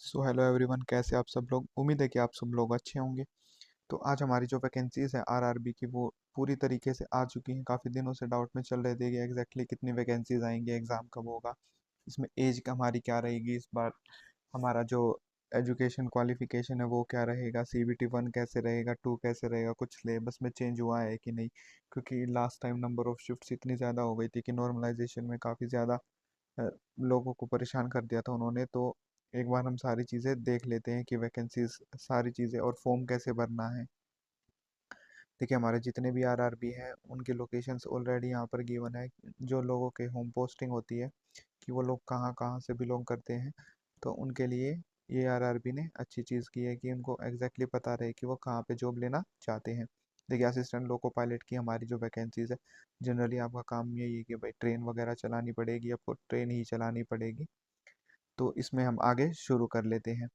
So hello everyone, कैसे आप सब लोग। उम्मीद है कि आप सब लोग अच्छे होंगे। तो आज हमारी जो वैकेंसीज है आरआरबी की वो पूरी तरीके से आ चुकी हैं। काफ़ी दिनों से डाउट में चल रहे थे कि एग्जैक्टली कितनी वैकेंसीज आएंगी, एग्ज़ाम कब होगा, इसमें एज हमारी क्या रहेगी इस बार, हमारा जो एजुकेशन क्वालिफिकेशन है वो क्या रहेगा, सीबीटी 1 कैसे रहेगा, 2 कैसे रहेगा, कुछ सिलेबस में चेंज हुआ है कि नहीं। क्योंकि last time number of shifts इतनी ज़्यादा हो गई थी कि नॉर्मलाइजेशन में काफ़ी ज़्यादा लोगों को परेशान कर दिया था उन्होंने। तो एक बार हम सारी चीज़ें देख लेते हैं कि वैकेंसीज सारी चीज़ें और फॉर्म कैसे भरना है। देखिए, हमारे जितने भी आरआरबी हैं उनके लोकेशंस ऑलरेडी यहाँ पर गिवन है। जो लोगों के होम पोस्टिंग होती है कि वो लोग कहाँ कहाँ से बिलोंग करते हैं, तो उनके लिए ये आरआरबी ने अच्छी चीज़ की है कि उनको एग्जैक्टली पता रहे कि वो कहाँ पे जॉब लेना चाहते हैं। देखिए, असिस्टेंट लोको पायलट की हमारी जो वैकेंसीज है, जनरली आपका काम यही है कि भाई ट्रेन वगैरह चलानी पड़ेगी, आपको ट्रेन ही चलानी पड़ेगी। तो इसमें हम आगे शुरू कर लेते हैं।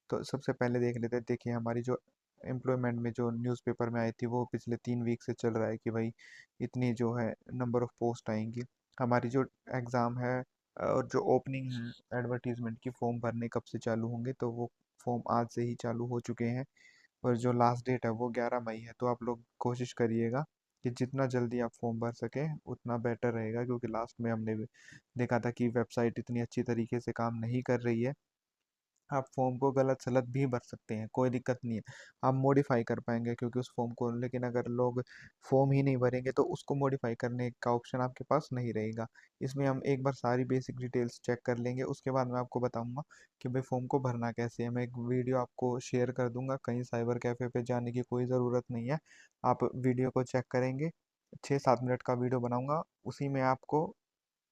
तो सबसे पहले देख लेते हैं। देखिए, हमारी जो एम्प्लॉयमेंट में जो न्यूज़पेपर में आई थी वो पिछले 3 वीक से चल रहा है कि भाई इतनी जो है नंबर ऑफ पोस्ट आएंगी। हमारी जो एग्ज़ाम है और जो ओपनिंग है एडवर्टीजमेंट की, फॉर्म भरने कब से चालू होंगे, तो वो फॉर्म आज से ही चालू हो चुके हैं। और जो लास्ट डेट है वो 11 मई है। तो आप लोग कोशिश करिएगा कि जितना जल्दी आप फॉर्म भर सकें उतना बेटर रहेगा, क्योंकि लास्ट में हमने भी देखा था कि वेबसाइट इतनी अच्छी तरीके से काम नहीं कर रही है। आप फॉर्म को गलत सलत भी भर सकते हैं, कोई दिक्कत नहीं है। आप मॉडिफाई कर पाएंगे क्योंकि उस फॉर्म को, लेकिन अगर लोग फॉर्म ही नहीं भरेंगे तो उसको मॉडिफाई करने का ऑप्शन आपके पास नहीं रहेगा। इसमें हम एक बार सारी बेसिक डिटेल्स चेक कर लेंगे, उसके बाद मैं आपको बताऊंगा कि भाई फॉर्म को भरना कैसे है। मैं एक वीडियो आपको शेयर कर दूंगा, कहीं साइबर कैफ़े पे जाने की कोई ज़रूरत नहीं है। आप वीडियो को चेक करेंगे, 6-7 मिनट का वीडियो बनाऊंगा, उसी में आपको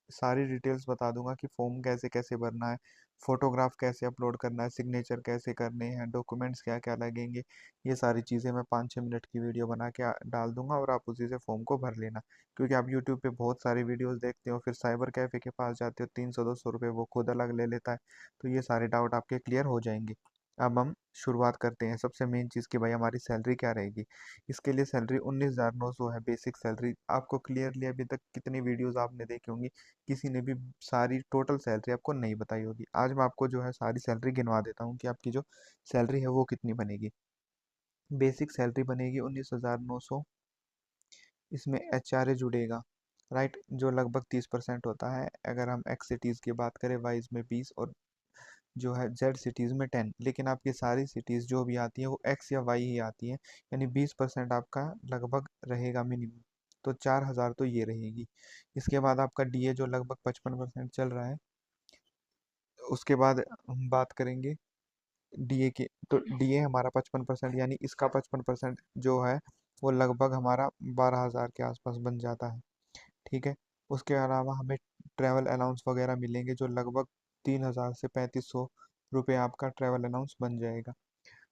सारी डिटेल्स बता दूंगा कि फॉर्म कैसे कैसे भरना है, फोटोग्राफ कैसे अपलोड करना है, सिग्नेचर कैसे करने हैं, डॉक्यूमेंट्स क्या क्या लगेंगे। ये सारी चीज़ें मैं 5-6 मिनट की वीडियो बना के डाल दूंगा और आप उसी से फॉर्म को भर लेना। क्योंकि आप यूट्यूब पे बहुत सारी वीडियोस देखते हो, फिर साइबर कैफ़े के पास जाते हो, 300-200 रुपये वो खुद अलग ले लेता है। तो ये सारे डाउट आपके क्लियर हो जाएंगे। अब हम शुरुआत करते हैं। सबसे मेन चीज़ कि भाई हमारी सैलरी क्या रहेगी। इसके लिए सैलरी 19,900 है, बेसिक सैलरी। आपको क्लियरली अभी तक कितनी वीडियोस आपने देखी होंगी, किसी ने भी सारी टोटल सैलरी आपको नहीं बताई होगी। आज मैं आपको जो है सारी सैलरी गिनवा देता हूँ कि आपकी जो सैलरी है वो कितनी बनेगी। बेसिक सैलरी बनेगी 19,900। इसमें एचआरए जुड़ेगा, राइट, जो लगभग 30% होता है। अगर हम एक्स सिटीज़ की बात करें, वाई में 20 और जो है जेड सिटीज़ में 10। लेकिन आपकी सारी सिटीज़ जो भी आती हैं वो एक्स या वाई ही आती हैं, यानी 20% आपका लगभग रहेगा मिनिमम। तो 4,000 तो ये रहेगी। इसके बाद आपका डीए जो लगभग 55% चल रहा है। उसके बाद हम बात करेंगे डीए की। तो डीए हमारा 55%, यानी इसका 55% जो है वो लगभग हमारा 12,000 के आसपास बन जाता है। ठीक है। उसके अलावा हमें ट्रैवल अलाउंस वगैरह मिलेंगे, जो लगभग 3,000 से 3,500 रुपये आपका ट्रैवल अलाउंस बन जाएगा।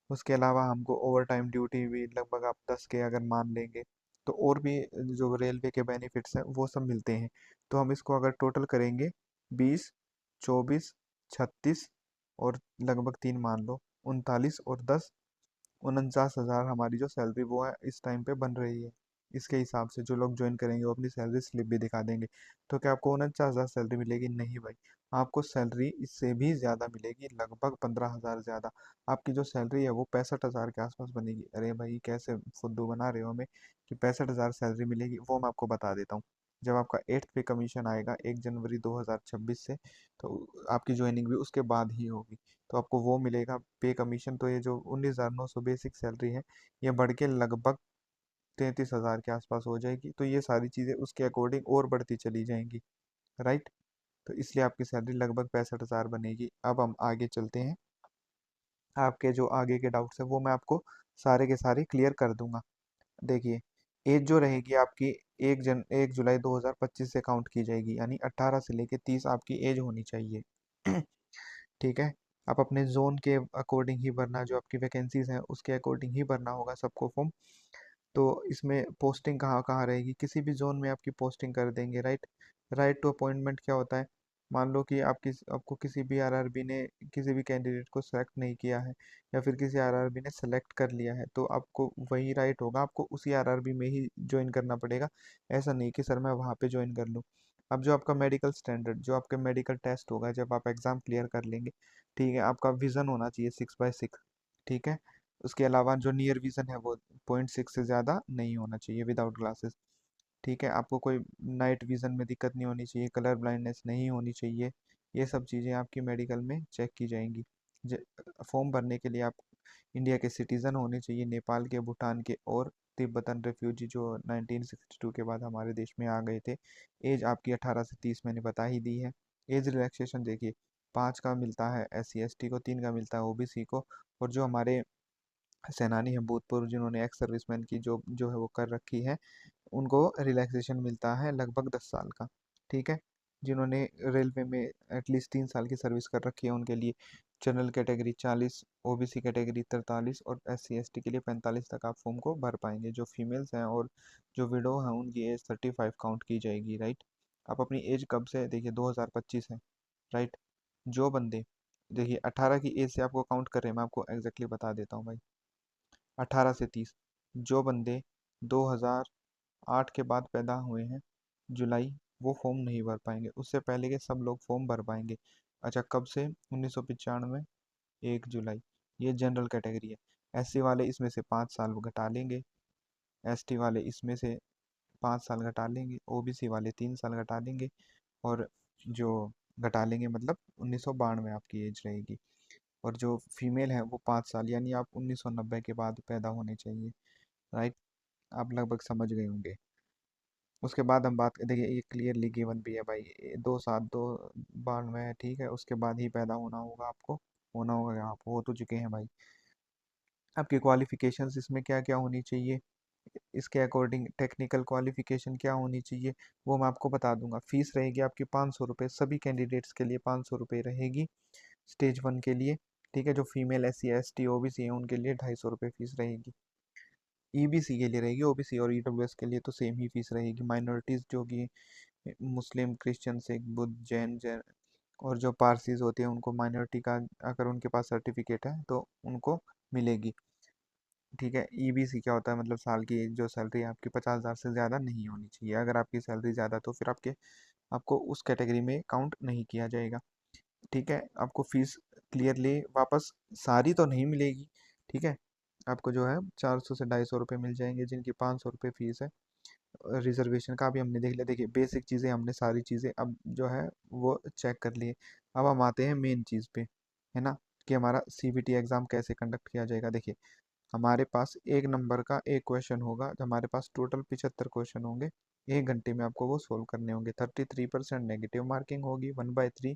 उसके अलावा हमको ओवर टाइम ड्यूटी भी लगभग आप 10 के अगर मान लेंगे, तो और भी जो रेलवे के बेनिफिट्स हैं वो सब मिलते हैं। तो हम इसको अगर टोटल करेंगे, 20, 24, 36 और लगभग 3 मान लो, 39 और 10, 49,000 हमारी जो सैलरी वो है इस टाइम पे बन रही है। इसके हिसाब से जो लोग ज्वाइन करेंगे वो अपनी सैलरी स्लिप भी दिखा देंगे। तो क्या आपको 49,000 सैलरी मिलेगी? नहीं भाई, आपको सैलरी इससे भी ज़्यादा मिलेगी, लगभग 15,000 ज़्यादा। आपकी जो सैलरी है वो 65,000 के आसपास बनेगी। अरे भाई, कैसे फुद्दू बना रहे हो हमें कि 65,000 सैलरी मिलेगी। वो मैं आपको बता देता हूँ। जब आपका 8th पे कमीशन आएगा 1 जनवरी 2026 से, तो आपकी ज्वाइनिंग भी उसके बाद ही होगी। तो आपको वो मिलेगा पे कमीशन। तो ये जो 19,900 बेसिक सैलरी है, ये बढ़ के लगभग 33,000 के आसपास हो जाएगी। तो ये सारी चीज़ें उसके अकॉर्डिंग और बढ़ती चली जाएंगी, राइट। तो इसलिए आपकी सैलरी लगभग 65,000 बनेगी। अब हम आगे चलते हैं। आपके जो आगे के डाउट्स हैं वो मैं आपको सारे के सारे क्लियर कर दूंगा। देखिए, एज जो रहेगी आपकी 1 जुलाई 2025 से काउंट की जाएगी, यानी 18 से लेके 30 आपकी एज होनी चाहिए। ठीक है। आप अपने जोन के अकॉर्डिंग ही भरना, जो आपकी वैकेंसीज हैं उसके अकॉर्डिंग ही भरना होगा सबको फॉर्म। तो इसमें पोस्टिंग कहाँ कहाँ रहेगी, किसी भी जोन में आपकी पोस्टिंग कर देंगे, राइट। राइट टू अपॉइंटमेंट क्या होता है? मान लो कि आपको किसी भी आरआरबी ने किसी भी कैंडिडेट को सेलेक्ट नहीं किया है, या फिर किसी आरआरबी ने सेलेक्ट कर लिया है, तो आपको वही राइट होगा, आपको उसी आरआरबी में ही ज्वाइन करना पड़ेगा। ऐसा नहीं कि सर मैं वहाँ पे ज्वाइन कर लूँ। अब जो आपका मेडिकल स्टैंडर्ड, जो आपके मेडिकल टेस्ट होगा जब आप एग्ज़ाम क्लियर कर लेंगे, ठीक है, आपका विज़न होना चाहिए 6/6, ठीक है। उसके अलावा जो नियर विज़न है वो 0.6 से ज़्यादा नहीं होना चाहिए विदाउट ग्लासेस, ठीक है। आपको कोई नाइट विज़न में दिक्कत नहीं होनी चाहिए, कलर ब्लाइंडनेस नहीं होनी चाहिए। ये सब चीज़ें आपकी मेडिकल में चेक की जाएंगी। फॉर्म भरने के लिए आप इंडिया के सिटीज़न होने चाहिए, नेपाल के, भूटान के और तिब्बतन रेफ्यूजी जो 1962 के बाद हमारे देश में आ गए थे। एज आपकी 18 से 30 मैंने बता ही दी है। एज रिलैक्सेशन देखिए, 5 का मिलता है SC ST को, 3 का मिलता है OBC को, और जो हमारे सेनानी हैं भूतपूर्व जिन्होंने एक्स सर्विसमैन की जो जो है वो कर रखी है, उनको रिलैक्सेशन मिलता है लगभग 10 साल का, ठीक है। जिन्होंने रेलवे में एटलीस्ट 3 साल की सर्विस कर रखी है उनके लिए जनरल कैटेगरी 40, OBC कैटेगरी 43 और SC ST के लिए 45 तक आप फॉर्म को भर पाएंगे। जो फीमेल्स हैं और जो विडो हैं उनकी एज 35 काउंट की जाएगी, राइट। आप अपनी एज कब से, देखिए 2025 है, राइट। जो बंदे, देखिए 18 की एज से आपको काउंट कर रहे हैं, मैं आपको एग्जैक्टली बता देता हूँ भाई, 18 से 30। जो बंदे 2008 के बाद पैदा हुए हैं, जुलाई, वो फॉर्म नहीं भर पाएंगे। उससे पहले के सब लोग फॉर्म भर पाएंगे। अच्छा, कब से? 1995, 1 जुलाई। ये जनरल कैटेगरी है। SC वाले इसमें से 5 साल घटा लेंगे, ST वाले इसमें से 5 साल घटा लेंगे, OBC वाले 3 साल घटा लेंगे, और जो घटा लेंगे मतलब 1992 आपकी एज रहेगी। और जो फीमेल है वो 5 साल, यानी आप 1990 के बाद पैदा होने चाहिए, राइट। आप लगभग समझ गए होंगे। उसके बाद हम बात देखिए, ये क्लियरली गिवन भी है भाई, 2/7/92 है, ठीक है। उसके बाद ही पैदा होना होगा आपको, होना होगा, आप हो तो चुके हैं भाई। आपकी क्वालिफिकेशंस इसमें क्या क्या होनी चाहिए, इसके अकॉर्डिंग टेक्निकल क्वालिफिकेशन क्या होनी चाहिए वो मैं आपको बता दूंगा। फीस रहेगी आपकी 500 रुपये, सभी कैंडिडेट्स के लिए 500 रुपये रहेगी स्टेज 1 के लिए, ठीक है। जो फीमेल SC ST OBC है उनके लिए 250 रुपये फीस रहेगी। EBC के लिए रहेगी, OBC और EWS के लिए तो सेम ही फीस रहेगी। माइनॉरिटीज़ जो कि मुस्लिम, क्रिश्चियन, सिख, बुद्ध, जैन और जो पारसीज होते हैं उनको माइनॉरिटी का अगर उनके पास सर्टिफिकेट है तो उनको मिलेगी, ठीक है। EBC क्या होता है, मतलब साल की जो सैलरी है आपकी 50,000 से ज़्यादा नहीं होनी चाहिए। अगर आपकी सैलरी ज़्यादा तो फिर आपको उस कैटेगरी में काउंट नहीं किया जाएगा, ठीक है। आपको फीस क्लियरली वापस सारी तो नहीं मिलेगी, ठीक है। आपको जो है 400 से 250 रुपये मिल जाएंगे, जिनकी 500 रुपये फीस है। रिजर्वेशन का भी हमने देख लिया, देखिए बेसिक चीज़ें हमने सारी चीज़ें अब जो है वो चेक कर लिए। अब हम आते हैं मेन चीज़ पे, है ना, कि हमारा CBT एग्ज़ाम कैसे कंडक्ट किया जाएगा। देखिए हमारे पास 1 नंबर का एक क्वेश्चन होगा, हमारे पास टोटल 75 क्वेश्चन होंगे, 1 घंटे में आपको वो सोल्व करने होंगे। 33% नेगेटिव मार्किंग होगी, 1/3,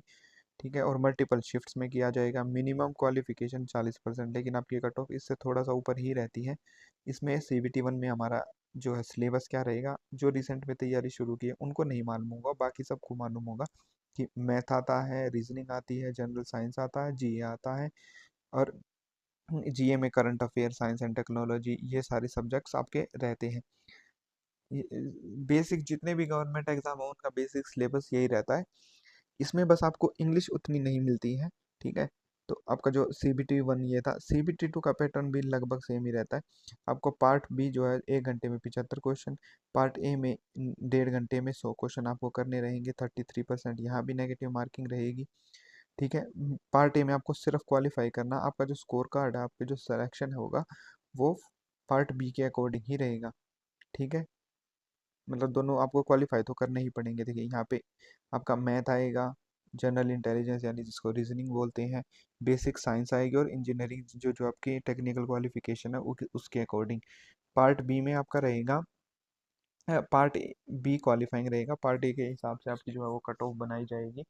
ठीक है। और मल्टीपल शिफ्ट्स में किया जाएगा। मिनिमम क्वालिफिकेशन 40%, लेकिन आपकी कट ऑफ इससे थोड़ा सा ऊपर ही रहती है। इसमें CBT 1 में हमारा जो है सिलेबस क्या रहेगा, जो रिसेंट में तैयारी शुरू की है उनको नहीं मालूम होगा, बाकी सबको मालूम होगा कि मैथ आता है, रीजनिंग आती है, जनरल साइंस आता है, GA आता है, और GA में current affair, science and technology, ये सारे सब्जेक्ट्स आपके रहते हैं। बेसिक जितने भी गवर्नमेंट एग्जाम हो उनका बेसिक सिलेबस यही रहता है। इसमें बस आपको इंग्लिश उतनी नहीं मिलती है, ठीक है। तो आपका जो CBT 1 ये था, CBT 2 का पैटर्न भी लगभग सेम ही रहता है। आपको पार्ट बी जो है 1 घंटे में 75 क्वेश्चन, पार्ट ए में 1.5 घंटे में 100 क्वेश्चन आपको करने रहेंगे। 33% यहाँ भी नेगेटिव मार्किंग रहेगी, ठीक है। पार्ट ए में आपको सिर्फ क्वालिफाई करना, आपका जो स्कोर कार्ड है, आपके जो सिलेक्शन होगा वो पार्ट बी के अकॉर्डिंग ही रहेगा, ठीक है। मतलब दोनों आपको क्वालिफाई तो करने ही पड़ेंगे। देखिए यहाँ पे आपका मैथ आएगा, जनरल इंटेलिजेंस यानी जिसको रीजनिंग बोलते हैं, बेसिक साइंस आएगी, और इंजीनियरिंग जो जो आपकी टेक्निकल क्वालिफिकेशन है उसके अकॉर्डिंग। पार्ट बी में आपका रहेगा, पार्ट बी क्वालिफाइंग रहेगा, पार्ट ए के हिसाब से आपकी जो है वो कट ऑफ बनाई जाएगी,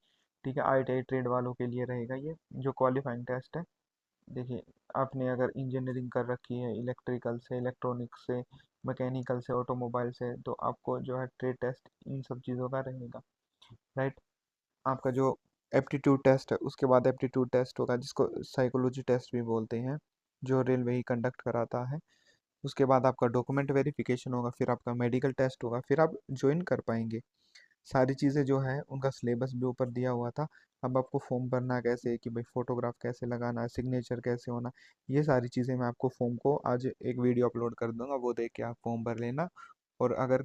ठीक है। ITI ट्रेड वालों के लिए रहेगा ये जो क्वालिफाइंग टेस्ट है। देखिए आपने अगर इंजीनियरिंग कर रखी है इलेक्ट्रिकल से, इलेक्ट्रॉनिक्स से, मैकेनिकल से, ऑटोमोबाइल से, तो आपको जो है ट्रेड टेस्ट इन सब चीज़ों का रहेगा, राइट। आपका जो एप्टीट्यूड टेस्ट है, उसके बाद एप्टीट्यूड टेस्ट होगा जिसको साइकोलॉजी टेस्ट भी बोलते हैं, जो रेलवे ही कंडक्ट कराता है। उसके बाद आपका डॉक्यूमेंट वेरिफिकेशन होगा, फिर आपका मेडिकल टेस्ट होगा, फिर आप ज्वाइन कर पाएंगे। सारी चीज़ें जो है उनका सिलेबस भी ऊपर दिया हुआ था। अब आपको फॉर्म भरना कैसे है, कि भाई फोटोग्राफ कैसे लगाना है, सिग्नेचर कैसे होना, ये सारी चीज़ें मैं आपको फॉर्म को आज एक वीडियो अपलोड कर दूंगा, वो देख के आप फॉर्म भर लेना। और अगर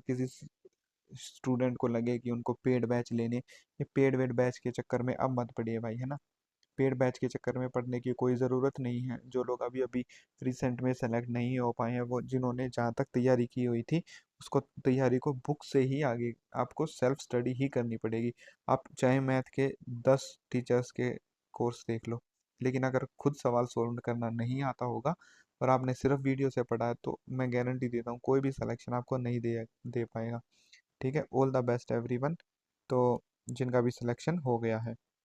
स्टूडेंट को लगे कि उनको पेड बैच लेने, ये पेड वेड बैच के चक्कर में अब मत पड़िए भाई, है ना। पेड बैच के चक्कर में पढ़ने की कोई ज़रूरत नहीं है। जो लोग अभी अभी रिसेंट में सेलेक्ट नहीं हो पाए हैं, वो जिन्होंने जहाँ तक तैयारी की हुई थी, उसको तैयारी को बुक से ही आगे आपको सेल्फ स्टडी ही करनी पड़ेगी। आप चाहे मैथ के 10 टीचर्स के कोर्स देख लो, लेकिन अगर खुद सवाल सोल्व करना नहीं आता होगा और आपने सिर्फ वीडियो से पढ़ा है, तो मैं गारंटी देता हूँ कोई भी सिलेक्शन आपको नहीं दे दे पाएगा। ठीक है, ऑल द बेस्ट एवरीवन। तो जिनका भी सिलेक्शन हो गया है।